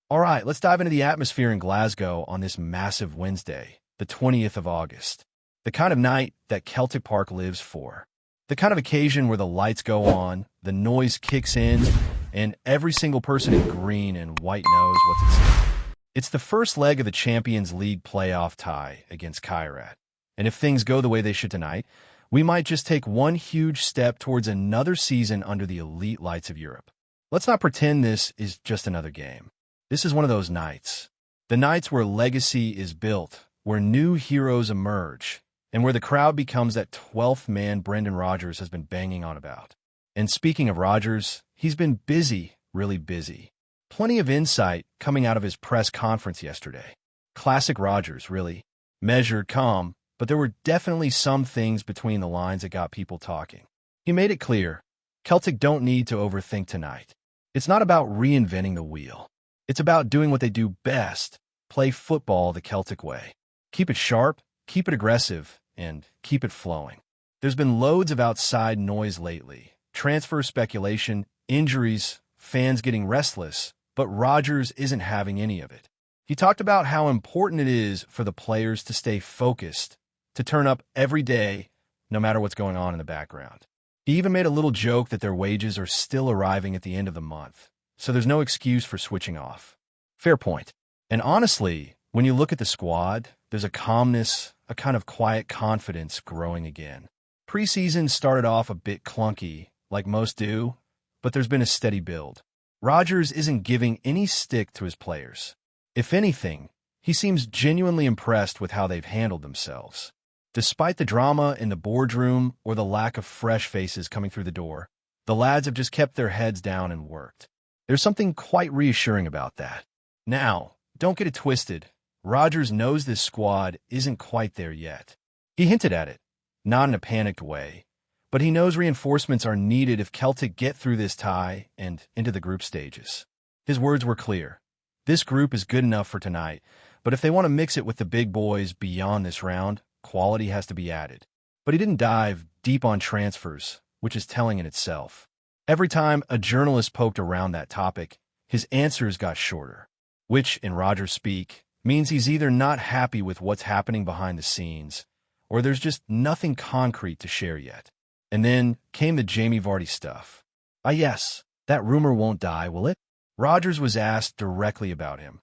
All right, let's dive into the atmosphere in Glasgow on this massive Wednesday, the 20th of August. The kind of night that Celtic Park lives for. The kind of occasion where the lights go on, the noise kicks in, and every single person in green and white knows what's at stake. It's the first leg of the Champions League playoff tie against Kairat. And if things go the way they should tonight, we might just take one huge step towards another season under the elite lights of Europe. Let's not pretend this is just another game. This is one of those nights. The nights where legacy is built, where new heroes emerge, and where the crowd becomes that 12th man Brendan Rodgers has been banging on about. And speaking of Rodgers, he's been busy, really busy. Plenty of insight coming out of his press conference yesterday. Classic Rodgers, really. Measured, calm, but there were definitely some things between the lines that got people talking. He made it clear, Celtic don't need to overthink tonight. It's not about reinventing the wheel. It's about doing what they do best, play football the Celtic way. Keep it sharp, keep it aggressive, and keep it flowing. There's been loads of outside noise lately. Transfer speculation, injuries, fans getting restless, but Rodgers isn't having any of it. He talked about how important it is for the players to stay focused, to turn up every day, no matter what's going on in the background. He even made a little joke that their wages are still arriving at the end of the month, so there's no excuse for switching off. Fair point. And honestly, when you look at the squad, there's a calmness, a kind of quiet confidence growing again. Preseason started off a bit clunky, like most do, but there's been a steady build. Rodgers isn't giving any stick to his players. If anything, he seems genuinely impressed with how they've handled themselves. Despite the drama in the boardroom or the lack of fresh faces coming through the door, the lads have just kept their heads down and worked. There's something quite reassuring about that. Now, don't get it twisted. Rodgers knows this squad isn't quite there yet. He hinted at it, not in a panicked way, but he knows reinforcements are needed if Celtic get through this tie and into the group stages. His words were clear. This group is good enough for tonight, but if they want to mix it with the big boys beyond this round, quality has to be added. But he didn't dive deep on transfers, which is telling in itself. Every time a journalist poked around that topic, his answers got shorter, which, in Rodgers' speak, means he's either not happy with what's happening behind the scenes, or there's just nothing concrete to share yet. And then came the Jamie Vardy stuff. Yes, that rumor won't die, will it? Rodgers was asked directly about him,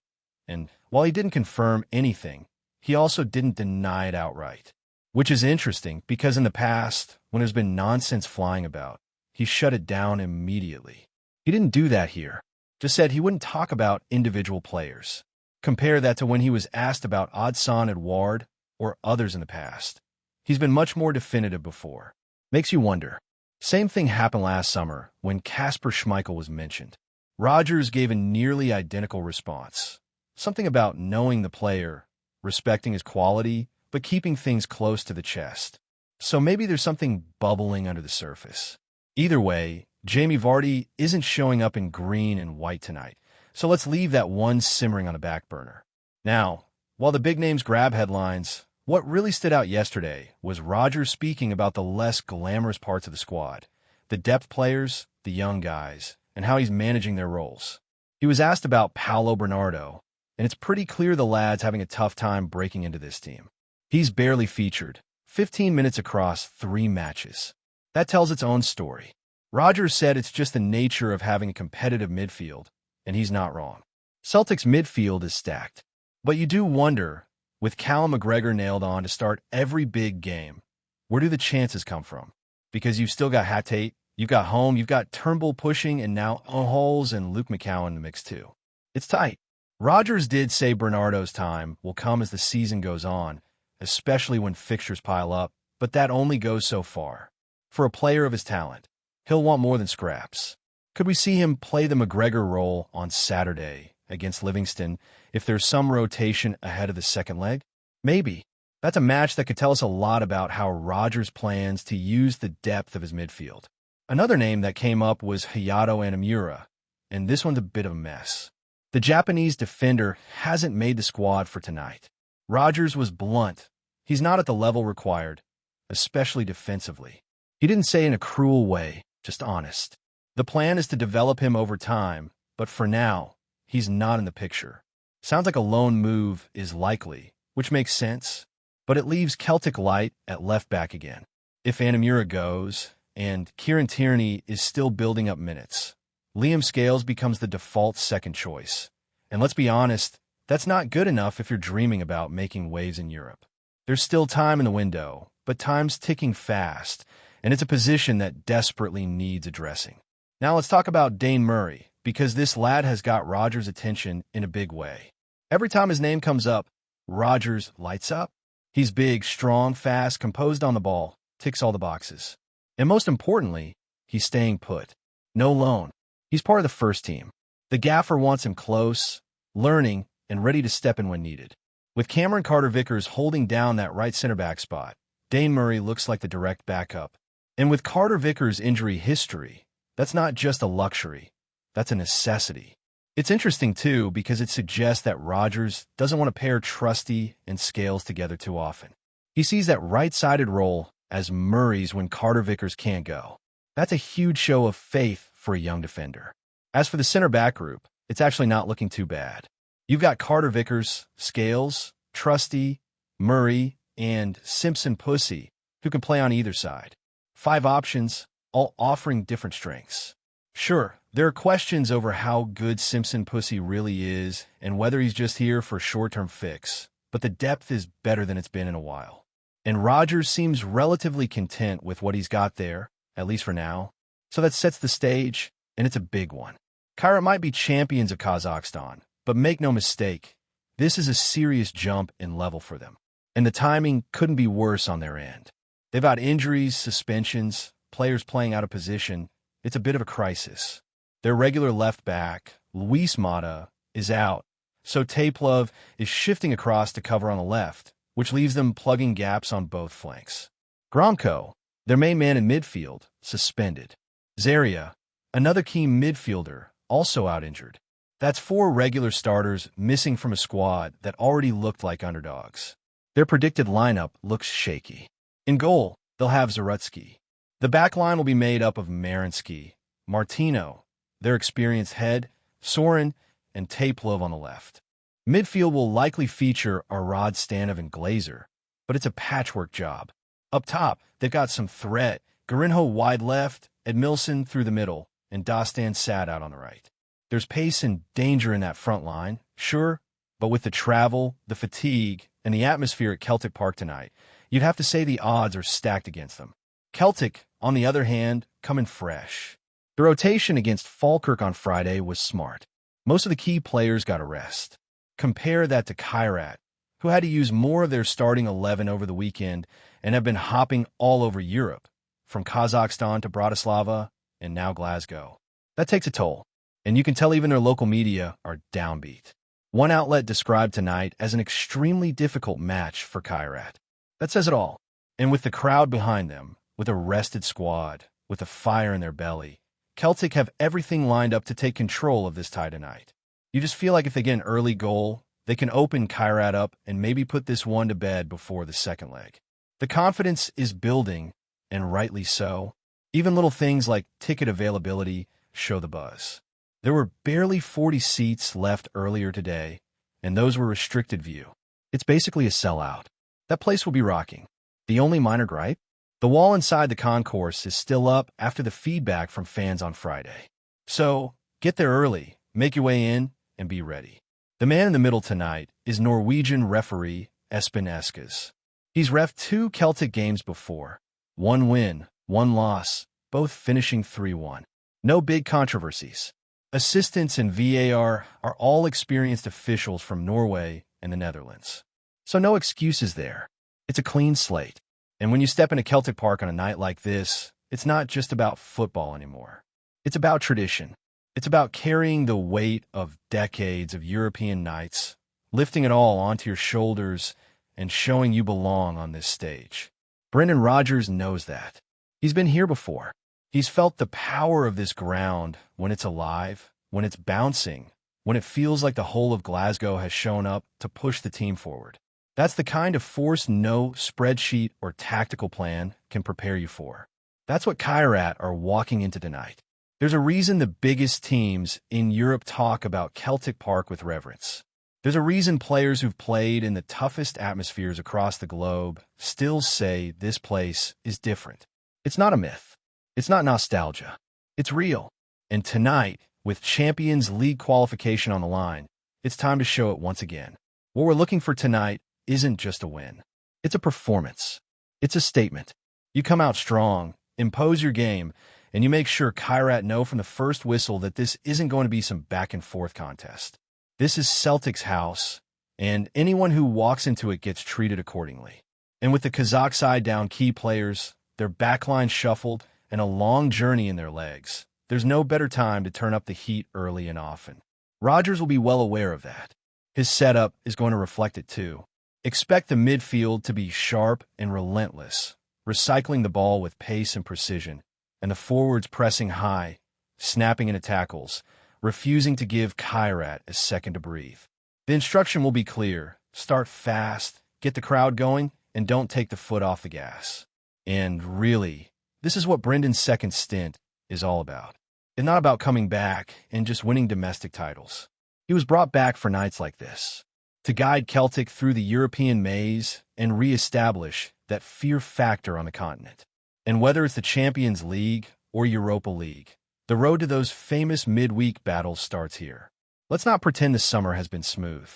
and while he didn't confirm anything, he also didn't deny it outright, which is interesting because in the past, when there's been nonsense flying about, he shut it down immediately. He didn't do that here, just said he wouldn't talk about individual players. Compare that to when he was asked about Odsonne Edouard or others in the past. He's been much more definitive before. Makes you wonder. Same thing happened last summer when Kasper Schmeichel was mentioned. Rodgers gave a nearly identical response. Something about knowing the player, respecting his quality, but keeping things close to the chest. So maybe there's something bubbling under the surface. Either way, Jamie Vardy isn't showing up in green and white tonight, so let's leave that one simmering on the back burner. Now, while the big names grab headlines, what really stood out yesterday was Rodgers speaking about the less glamorous parts of the squad, the depth players, the young guys, and how he's managing their roles. He was asked about Paulo Bernardo, and it's pretty clear the lad's having a tough time breaking into this team. He's barely featured, 15 minutes across 3 matches. That tells its own story. Rodgers said it's just the nature of having a competitive midfield, and he's not wrong. Celtic's midfield is stacked. But you do wonder, with Callum McGregor nailed on to start every big game, where do the chances come from? Because you've still got Hatate, you've got Home, you've got Turnbull pushing, and now Holes and Luke McCowan in the mix too. It's tight. Rodgers did say Bernardo's time will come as the season goes on, especially when fixtures pile up, but that only goes so far. For a player of his talent, he'll want more than scraps. Could we see him play the McGregor role on Saturday against Livingston if there's some rotation ahead of the second leg? Maybe. That's a match that could tell us a lot about how Rodgers plans to use the depth of his midfield. Another name that came up was Hayato Anamura, and this one's a bit of a mess. The Japanese defender hasn't made the squad for tonight. Rodgers was blunt. He's not at the level required, especially defensively. He didn't say in a cruel way, just honest. The plan is to develop him over time, but for now, he's not in the picture. Sounds like a loan move is likely, which makes sense, but it leaves Celtic light at left back again. If Anamura goes, and Kieran Tierney is still building up minutes, Liam Scales becomes the default second choice. And let's be honest, that's not good enough if you're dreaming about making waves in Europe. There's still time in the window, but time's ticking fast, and it's a position that desperately needs addressing. Now let's talk about Dane Murray, because this lad has got Rodgers' attention in a big way. Every time his name comes up, Rodgers lights up. He's big, strong, fast, composed on the ball, ticks all the boxes. And most importantly, he's staying put. No loan. He's part of the first team. The gaffer wants him close, learning, and ready to step in when needed. With Cameron Carter-Vickers holding down that right center-back spot, Dane Murray looks like the direct backup. And with Carter-Vickers' injury history, that's not just a luxury, that's a necessity. It's interesting, too, because it suggests that Rodgers doesn't want to pair Trusty and Scales together too often. He sees that right-sided role as Murray's when Carter-Vickers can't go. That's a huge show of faith for a young defender. As for the center-back group, it's actually not looking too bad. You've got Carter-Vickers, Scales, Trusty, Murray, and Simpson Pussy, who can play on either side. 5 options, all offering different strengths. Sure, there are questions over how good Simpson Pussy really is and whether he's just here for a short-term fix, but the depth is better than it's been in a while. And Rodgers seems relatively content with what he's got there, at least for now. So that sets the stage, and it's a big one. Kairat might be champions of Kazakhstan, but make no mistake, this is a serious jump in level for them. And the timing couldn't be worse on their end. They've got injuries, suspensions, players playing out of position. It's a bit of a crisis. Their regular left back, Luis Mata, is out, so Taplov is shifting across to cover on the left, which leaves them plugging gaps on both flanks. Gromko, their main man in midfield, suspended. Zaria, another key midfielder, also out injured. That's 4 regular starters missing from a squad that already looked like underdogs. Their predicted lineup looks shaky. In goal, they'll have Zarutsky. The back line will be made up of Marinsky, Martino, their experienced head, Soren, and Taplov on the left. Midfield will likely feature Arad Stanov and Glazer, but it's a patchwork job. Up top, they've got some threat. Garinho wide left, Edmilson through the middle, and Dostan Sad out on the right. There's pace and danger in that front line, sure, but with the travel, the fatigue, and the atmosphere at Celtic Park tonight, you'd have to say the odds are stacked against them. Celtic, on the other hand, come in fresh. The rotation against Falkirk on Friday was smart. Most of the key players got a rest. Compare that to Kairat, who had to use more of their starting 11 over the weekend and have been hopping all over Europe, from Kazakhstan to Bratislava and now Glasgow. That takes a toll, and you can tell even their local media are downbeat. One outlet described tonight as an extremely difficult match for Kairat. That says it all. And with the crowd behind them, with a rested squad, with a fire in their belly, Celtic have everything lined up to take control of this tie tonight. You just feel like if they get an early goal, they can open Kairat up and maybe put this one to bed before the second leg. The confidence is building, and rightly so. Even little things like ticket availability show the buzz. There were barely 40 seats left earlier today, and those were restricted view. It's basically a sellout. That place will be rocking. The only minor gripe? The wall inside the concourse is still up after the feedback from fans on Friday. So, get there early, make your way in, and be ready. The man in the middle tonight is Norwegian referee Espen Eskes. He's reffed 2 Celtic games before. 1 win, 1 loss, both finishing 3-1. No big controversies. Assistants and VAR are all experienced officials from Norway and the Netherlands. So no excuses there. It's a clean slate. And when you step into Celtic Park on a night like this, it's not just about football anymore. It's about tradition. It's about carrying the weight of decades of European nights, lifting it all onto your shoulders, and showing you belong on this stage. Brendan Rodgers knows that. He's been here before. He's felt the power of this ground when it's alive, when it's bouncing, when it feels like the whole of Glasgow has shown up to push the team forward. That's the kind of force no spreadsheet or tactical plan can prepare you for. That's what Kairat are walking into tonight. There's a reason the biggest teams in Europe talk about Celtic Park with reverence. There's a reason players who've played in the toughest atmospheres across the globe still say this place is different. It's not a myth. It's not nostalgia. It's real. And tonight, with Champions League qualification on the line, it's time to show it once again. What we're looking for tonight isn't just a win. It's a performance. It's a statement. You come out strong, impose your game, and you make sure Kairat know from the first whistle that this isn't going to be some back-and-forth contest. This is Celtic's house, and anyone who walks into it gets treated accordingly. And with the Kazakh side down key players, their backline shuffled, and a long journey in their legs, there's no better time to turn up the heat early and often. Rodgers will be well aware of that. His setup is going to reflect it too. Expect the midfield to be sharp and relentless, recycling the ball with pace and precision, and the forwards pressing high, snapping into tackles, refusing to give Kairat a second to breathe. The instruction will be clear. Start fast, get the crowd going, and don't take the foot off the gas. And really, this is what Brendan's second stint is all about. It's not about coming back and just winning domestic titles. He was brought back for nights like this, to guide Celtic through the European maze and re-establish that fear factor on the continent. And whether it's the Champions League or Europa League, the road to those famous midweek battles starts here. Let's not pretend the summer has been smooth.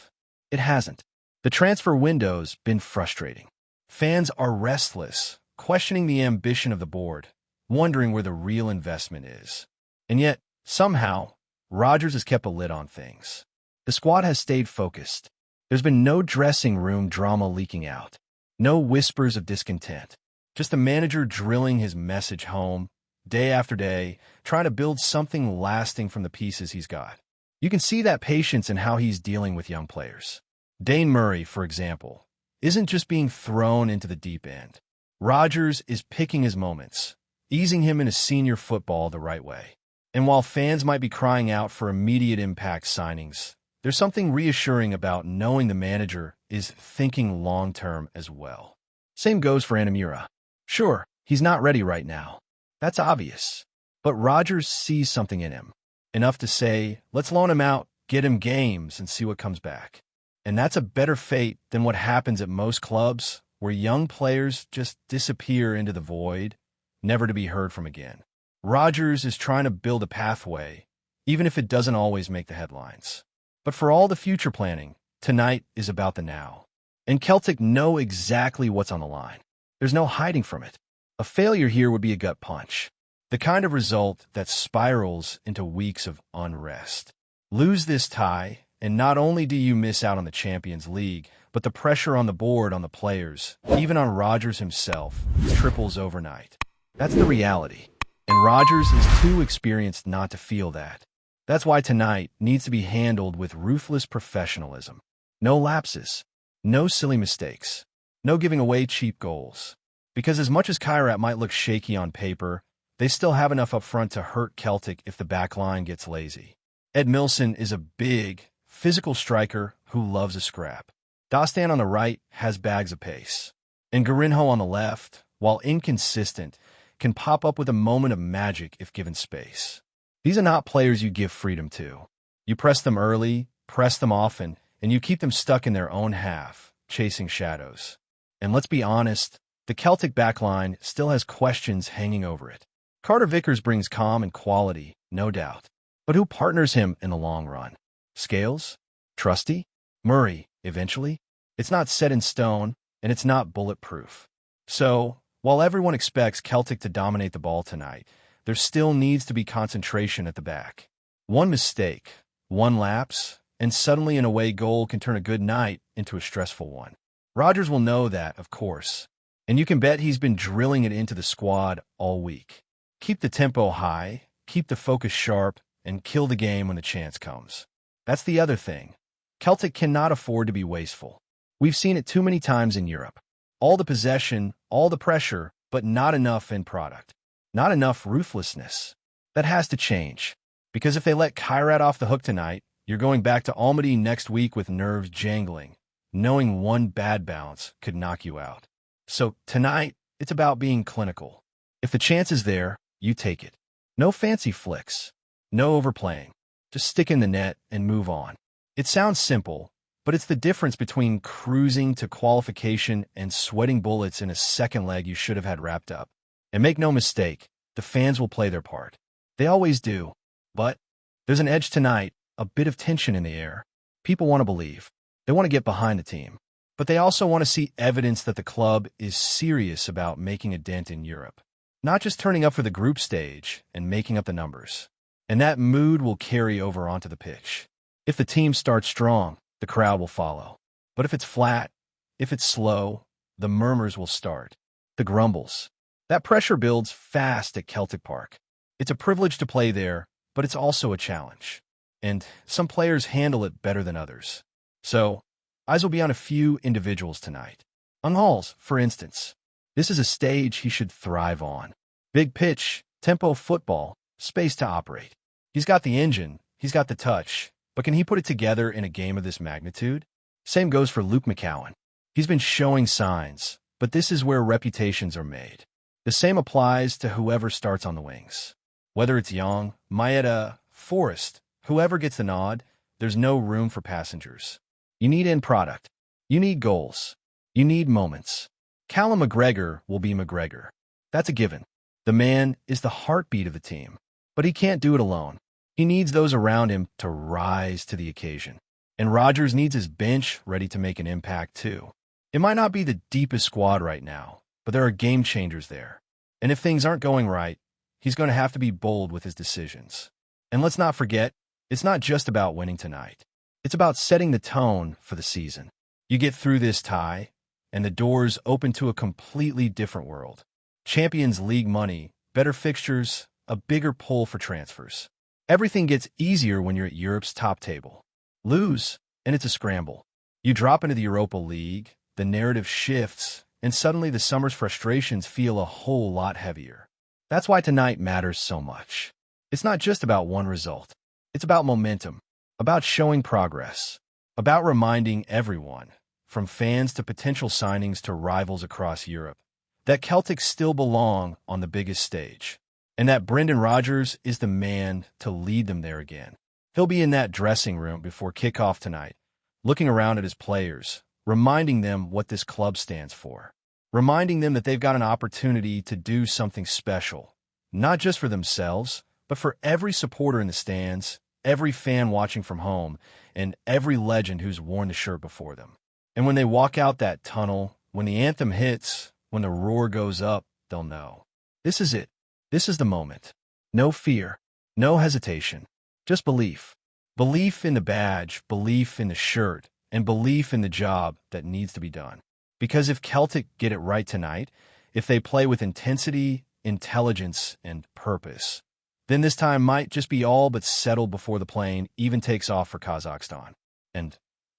It hasn't. The transfer window's been frustrating. Fans are restless, questioning the ambition of the board, wondering where the real investment is. And yet, somehow, Rodgers has kept a lid on things. The squad has stayed focused. There's been no dressing room drama leaking out, no whispers of discontent, just the manager drilling his message home, day after day, trying to build something lasting from the pieces he's got. You can see that patience in how he's dealing with young players. Dane Murray, for example, isn't just being thrown into the deep end. Rodgers is picking his moments, easing him into senior football the right way. And while fans might be crying out for immediate impact signings, there's something reassuring about knowing the manager is thinking long-term as well. Same goes for Anamura. Sure, he's not ready right now. That's obvious. But Rodgers sees something in him, enough to say, let's loan him out, get him games, and see what comes back. And that's a better fate than what happens at most clubs, where young players just disappear into the void, never to be heard from again. Rodgers is trying to build a pathway, even if it doesn't always make the headlines. But for all the future planning, tonight is about the now. And Celtic know exactly what's on the line. There's no hiding from it. A failure here would be a gut punch, the kind of result that spirals into weeks of unrest. Lose this tie, and not only do you miss out on the Champions League, but the pressure on the board, on the players, even on Rodgers himself, triples overnight. That's the reality. And Rodgers is too experienced not to feel that. That's why tonight needs to be handled with ruthless professionalism. No lapses, no silly mistakes, no giving away cheap goals. Because as much as Kairat might look shaky on paper, they still have enough up front to hurt Celtic if the backline gets lazy. Ed Milson is a big, physical striker who loves a scrap. Dostan on the right has bags of pace. And Garinho on the left, while inconsistent, can pop up with a moment of magic if given space. These are not players you give freedom to. You press them early, press them often, and you keep them stuck in their own half, chasing shadows. And let's be honest, the Celtic backline still has questions hanging over it. Carter Vickers brings calm and quality, no doubt. But who partners him in the long run? Scales? Trusty? Murray, eventually? It's not set in stone, and it's not bulletproof. So, while everyone expects Celtic to dominate the ball tonight, there still needs to be concentration at the back. One mistake, one lapse, and suddenly an away goal can turn a good night into a stressful one. Rodgers will know that, of course, and you can bet he's been drilling it into the squad all week. Keep the tempo high, keep the focus sharp, and kill the game when the chance comes. That's the other thing. Celtic cannot afford to be wasteful. We've seen it too many times in Europe. All the possession, all the pressure, but not enough end product. Not enough ruthlessness. That has to change. Because if they let Kairat off the hook tonight, you're going back to Almaty next week with nerves jangling, knowing one bad bounce could knock you out. So tonight, it's about being clinical. If the chance is there, you take it. No fancy flicks. No overplaying. Just stick in the net and move on. It sounds simple, but it's the difference between cruising to qualification and sweating bullets in a second leg you should have had wrapped up. And make no mistake, the fans will play their part. They always do. But there's an edge tonight, a bit of tension in the air. People want to believe. They want to get behind the team. But they also want to see evidence that the club is serious about making a dent in Europe. Not just turning up for the group stage and making up the numbers. And that mood will carry over onto the pitch. If the team starts strong, the crowd will follow. But if it's flat, if it's slow, the murmurs will start. The grumbles. That pressure builds fast at Celtic Park. It's a privilege to play there, but it's also a challenge. And some players handle it better than others. So, eyes will be on a few individuals tonight. On Halls, for instance. This is a stage he should thrive on. Big pitch, tempo football, space to operate. He's got the engine, he's got the touch, but can he put it together in a game of this magnitude? Same goes for Luke McCowan. He's been showing signs, but this is where reputations are made. The same applies to whoever starts on the wings. Whether it's Young, Maeda, Forrest, whoever gets the nod, there's no room for passengers. You need end product. You need goals. You need moments. Callum McGregor will be McGregor. That's a given. The man is the heartbeat of the team. But he can't do it alone. He needs those around him to rise to the occasion. And Rodgers needs his bench ready to make an impact too. It might not be the deepest squad right now, but there are game changers there. And if things aren't going right, he's going to have to be bold with his decisions. And let's not forget, it's not just about winning tonight. It's about setting the tone for the season. You get through this tie, and the doors open to a completely different world. Champions League money, better fixtures, a bigger pull for transfers. Everything gets easier when you're at Europe's top table. Lose, and it's a scramble. You drop into the Europa League, the narrative shifts, and suddenly the summer's frustrations feel a whole lot heavier. That's why tonight matters so much. It's not just about one result. It's about momentum, about showing progress, about reminding everyone, from fans to potential signings to rivals across Europe, that Celtics still belong on the biggest stage, and that Brendan Rodgers is the man to lead them there again. He'll be in that dressing room before kickoff tonight, looking around at his players, reminding them what this club stands for, reminding them that they've got an opportunity to do something special, not just for themselves, but for every supporter in the stands, every fan watching from home, and every legend who's worn the shirt before them. And when they walk out that tunnel, when the anthem hits, when the roar goes up, they'll know. This is it. This is the moment. No fear, no hesitation, just belief. Belief in the badge, belief in the shirt, and belief in the job that needs to be done. Because if Celtic get it right tonight, if they play with intensity, intelligence, and purpose, then this time might just be all but settled before the plane even takes off for Kazakhstan. And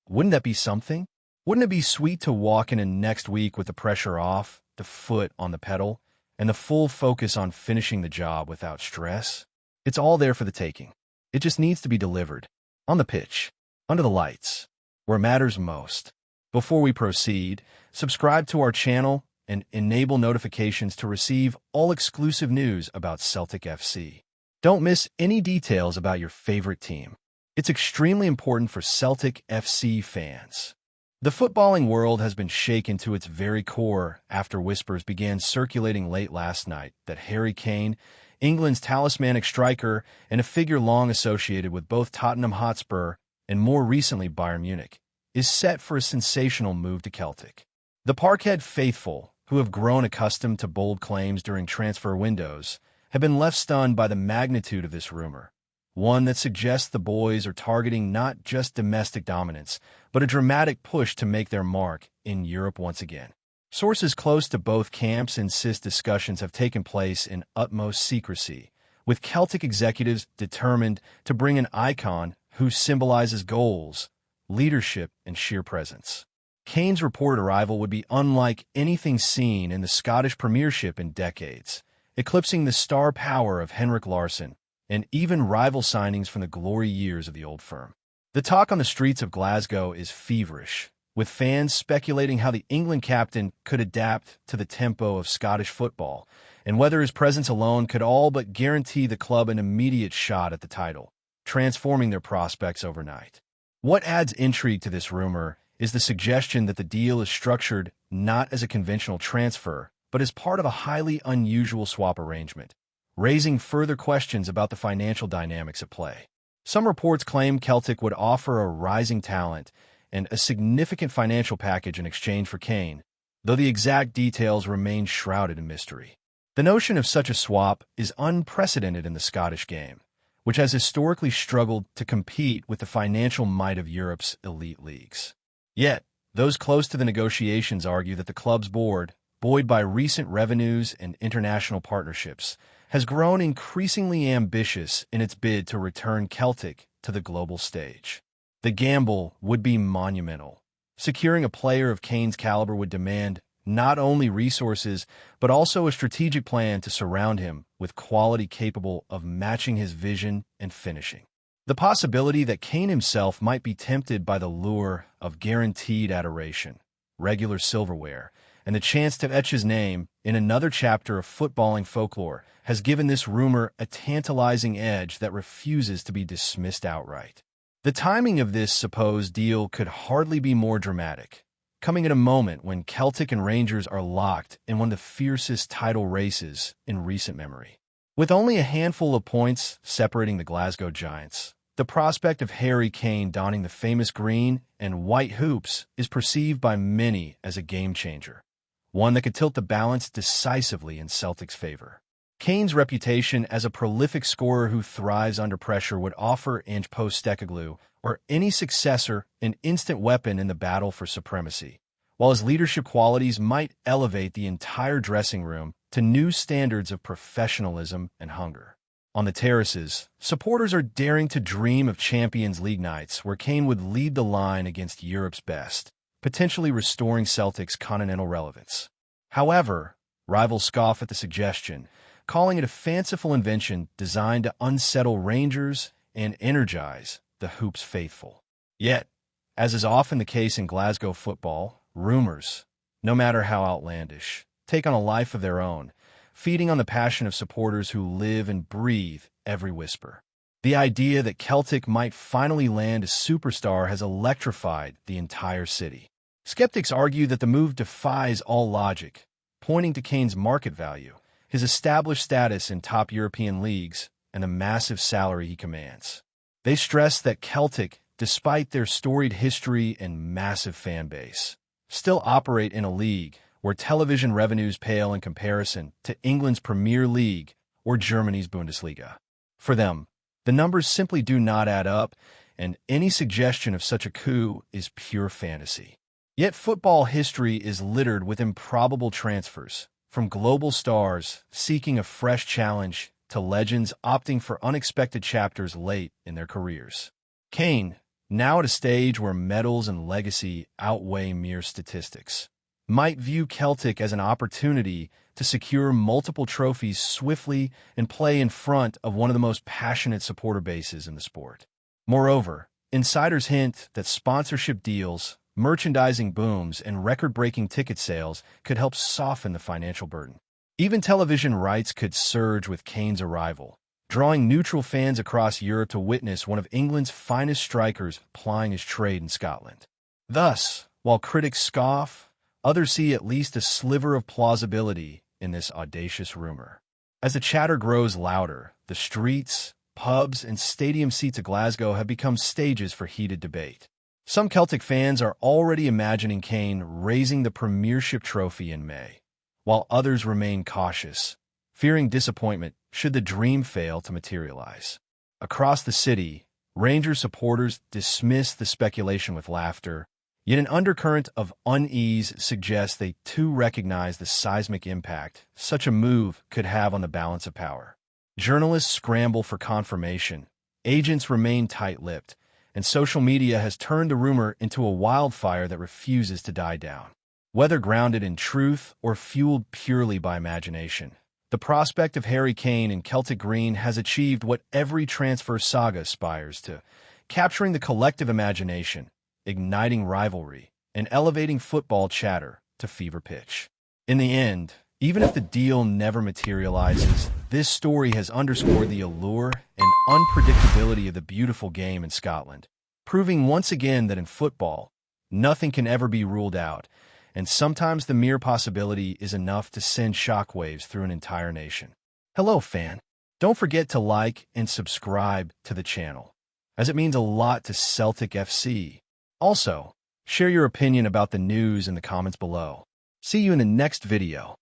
wouldn't that be something? Wouldn't it be sweet to walk in next week with the pressure off, the foot on the pedal, and the full focus on finishing the job without stress? It's all there for the taking. It just needs to be delivered. On the pitch, under the lights, where it matters most. Before we proceed, subscribe to our channel and enable notifications to receive all exclusive news about Celtic FC. Don't miss any details about your favorite team. It's extremely important for Celtic FC fans. The footballing world has been shaken to its very core after whispers began circulating late last night that Harry Kane, England's talismanic striker and a figure long associated with both Tottenham Hotspur and more recently Bayern Munich, is set for a sensational move to Celtic. The Parkhead faithful, who have grown accustomed to bold claims during transfer windows, have been left stunned by the magnitude of this rumor, one that suggests the boys are targeting not just domestic dominance, but a dramatic push to make their mark in Europe once again. Sources close to both camps insist discussions have taken place in utmost secrecy, with Celtic executives determined to bring an icon who symbolizes goals, leadership, and sheer presence. Kane's reported arrival would be unlike anything seen in the Scottish Premiership in decades, eclipsing the star power of Henrik Larsson and even rival signings from the glory years of the old firm. The talk on the streets of Glasgow is feverish, with fans speculating how the England captain could adapt to the tempo of Scottish football and whether his presence alone could all but guarantee the club an immediate shot at the title, transforming their prospects overnight. What adds intrigue to this rumor is the suggestion that the deal is structured not as a conventional transfer, but as part of a highly unusual swap arrangement, raising further questions about the financial dynamics at play. Some reports claim Celtic would offer a rising talent and a significant financial package in exchange for Kane, though the exact details remain shrouded in mystery. The notion of such a swap is unprecedented in the Scottish game, which has historically struggled to compete with the financial might of Europe's elite leagues. Yet, those close to the negotiations argue that the club's board, buoyed by recent revenues and international partnerships, has grown increasingly ambitious in its bid to return Celtic to the global stage. The gamble would be monumental. Securing a player of Kane's caliber would demand not only resources, but also a strategic plan to surround him with quality capable of matching his vision and finishing. The possibility that Kane himself might be tempted by the lure of guaranteed adoration, regular silverware, and the chance to etch his name in another chapter of footballing folklore has given this rumor a tantalizing edge that refuses to be dismissed outright. The timing of this supposed deal could hardly be more dramatic, coming at a moment when Celtic and Rangers are locked in one of the fiercest title races in recent memory. With only a handful of points separating the Glasgow Giants, the prospect of Harry Kane donning the famous green and white hoops is perceived by many as a game-changer, one that could tilt the balance decisively in Celtic's favor. Kane's reputation as a prolific scorer who thrives under pressure would offer Ange Postecoglou or any successor an instant weapon in the battle for supremacy, while his leadership qualities might elevate the entire dressing room to new standards of professionalism and hunger. On the terraces, supporters are daring to dream of Champions League nights where Kane would lead the line against Europe's best, potentially restoring Celtic's continental relevance. However, rivals scoff at the suggestion, calling it a fanciful invention designed to unsettle Rangers and energize the Hoops faithful. Yet, as is often the case in Glasgow football, rumors, no matter how outlandish, take on a life of their own, feeding on the passion of supporters who live and breathe every whisper. The idea that Celtic might finally land a superstar has electrified the entire city. Skeptics argue that the move defies all logic, pointing to Kane's market value, his established status in top European leagues, and the massive salary he commands. They stress that Celtic, despite their storied history and massive fan base, still operate in a league where television revenues pale in comparison to England's Premier League or Germany's Bundesliga. For them, the numbers simply do not add up, and any suggestion of such a coup is pure fantasy. Yet football history is littered with improbable transfers, from global stars seeking a fresh challenge to legends opting for unexpected chapters late in their careers. Kane, now at a stage where medals and legacy outweigh mere statistics, might view Celtic as an opportunity to secure multiple trophies swiftly and play in front of one of the most passionate supporter bases in the sport. Moreover, insiders hint that sponsorship deals, merchandising booms, and record-breaking ticket sales could help soften the financial burden. Even television rights could surge with Kane's arrival, drawing neutral fans across Europe to witness one of England's finest strikers plying his trade in Scotland. Thus, while critics scoff, others see at least a sliver of plausibility in this audacious rumor. As the chatter grows louder, the streets, pubs, and stadium seats of Glasgow have become stages for heated debate. Some Celtic fans are already imagining Kane raising the Premiership trophy in May, while others remain cautious, fearing disappointment should the dream fail to materialize. Across the city, Rangers supporters dismiss the speculation with laughter, yet an undercurrent of unease suggests they too recognize the seismic impact such a move could have on the balance of power. Journalists scramble for confirmation, agents remain tight-lipped, and social media has turned the rumor into a wildfire that refuses to die down. Whether grounded in truth or fueled purely by imagination, the prospect of Harry Kane in Celtic green has achieved what every transfer saga aspires to, capturing the collective imagination, igniting rivalry, and elevating football chatter to fever pitch. In the end, Even if the deal never materializes, this story has underscored the allure and unpredictability of the beautiful game in Scotland, proving once again that in football, nothing can ever be ruled out, and sometimes the mere possibility is enough to send shockwaves through an entire nation. Hello, fan. Don't forget to like and subscribe to the channel, as it means a lot to Celtic FC. Also, share your opinion about the news in the comments below. See you in the next video.